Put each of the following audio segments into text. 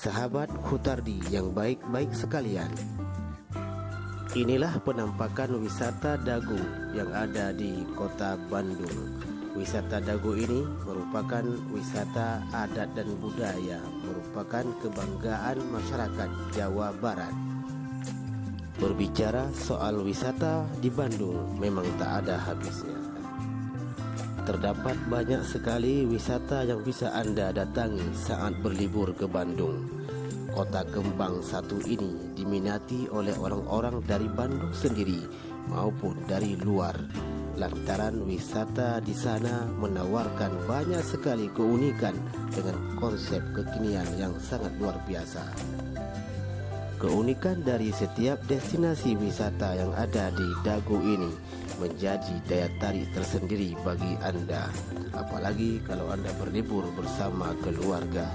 Sahabat Hutardi yang baik-baik sekalian, inilah penampakan wisata Dago yang ada di kota Bandung. Wisata Dago ini merupakan wisata adat dan budaya, merupakan kebanggaan masyarakat Jawa Barat. Berbicara soal wisata di Bandung memang tak ada habisnya. Terdapat banyak sekali wisata yang bisa Anda datangi saat berlibur ke Bandung. Kota kembang satu ini diminati oleh orang-orang dari Bandung sendiri maupun dari luar. Lantaran wisata di sana menawarkan banyak sekali keunikan dengan konsep kekinian yang sangat luar biasa. Keunikan dari setiap destinasi wisata yang ada di Dago ini menjadi daya tarik tersendiri bagi Anda, apalagi kalau Anda berlibur bersama keluarga.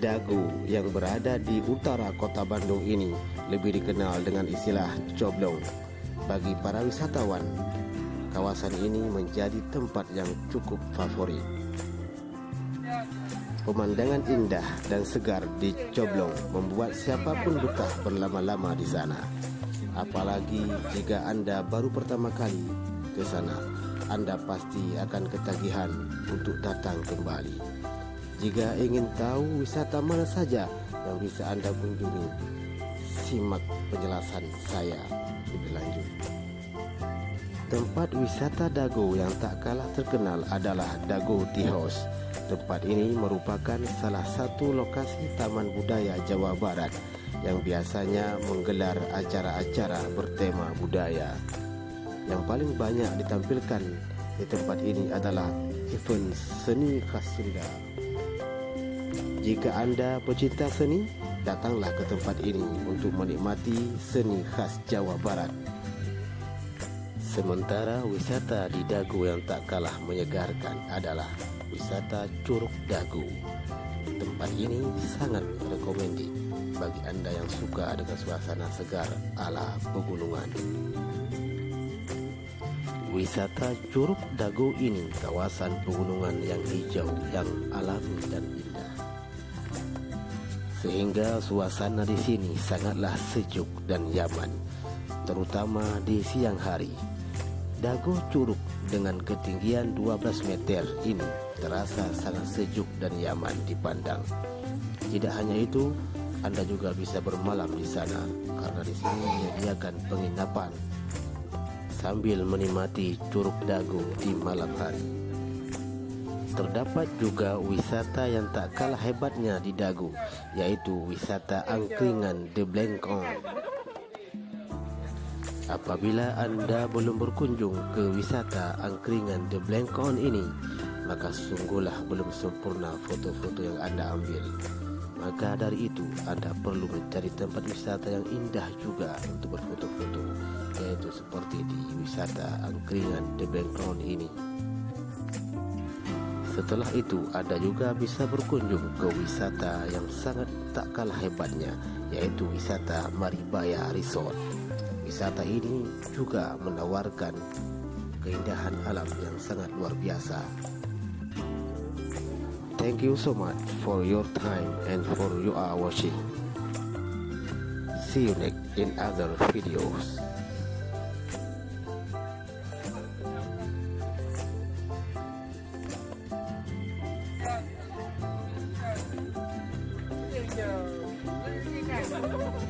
Dago yang berada di utara kota Bandung ini lebih dikenal dengan istilah Coblong. Bagi para wisatawan, kawasan ini menjadi tempat yang cukup favorit. Pemandangan indah dan segar di Coblong membuat siapapun betah berlama-lama di sana. Apalagi jika Anda baru pertama kali ke sana, Anda pasti akan ketagihan untuk datang kembali. Jika ingin tahu wisata mana saja yang bisa Anda kunjungi, simak penjelasan saya lebih lanjut. Tempat wisata Dago yang tak kalah terkenal adalah Dago Tea House. Tempat ini merupakan salah satu lokasi Taman Budaya Jawa Barat yang biasanya menggelar acara-acara bertema budaya. Yang paling banyak ditampilkan di tempat ini adalah event seni khas Sunda. Jika Anda pecinta seni, datanglah ke tempat ini untuk menikmati seni khas Jawa Barat. Sementara wisata di Dago yang tak kalah menyegarkan adalah wisata Curug Dago. Tempat ini sangat recommended bagi Anda yang suka dengan suasana segar ala pegunungan. Wisata Curug Dago ini kawasan pegunungan yang hijau, yang alami dan indah. Sehingga suasana di sini sangatlah sejuk dan nyaman, terutama di siang hari. Dago Curug dengan ketinggian 12 meter ini terasa sangat sejuk dan nyaman dipandang. Tidak hanya itu, Anda juga bisa bermalam di sana karena di sini menyediakan penginapan sambil menikmati Curug Dago di malam hari. Terdapat juga wisata yang tak kalah hebatnya di Dago, yaitu wisata angkringan The Blengkong. Apabila Anda belum berkunjung ke wisata angkringan The Blengkong ini, maka sungguhlah belum sempurna foto-foto yang Anda ambil. Maka dari itu, Anda perlu mencari tempat wisata yang indah juga untuk berfoto-foto, yaitu seperti di wisata angkringan The Blengkong ini. Setelah itu, Anda juga bisa berkunjung ke wisata yang sangat tak kalah hebatnya, yaitu wisata Maribaya Resort. Wisata ini juga menawarkan keindahan alam yang sangat luar biasa. Thank you so much for your time and for you are watching. See you next in other videos. Thank you.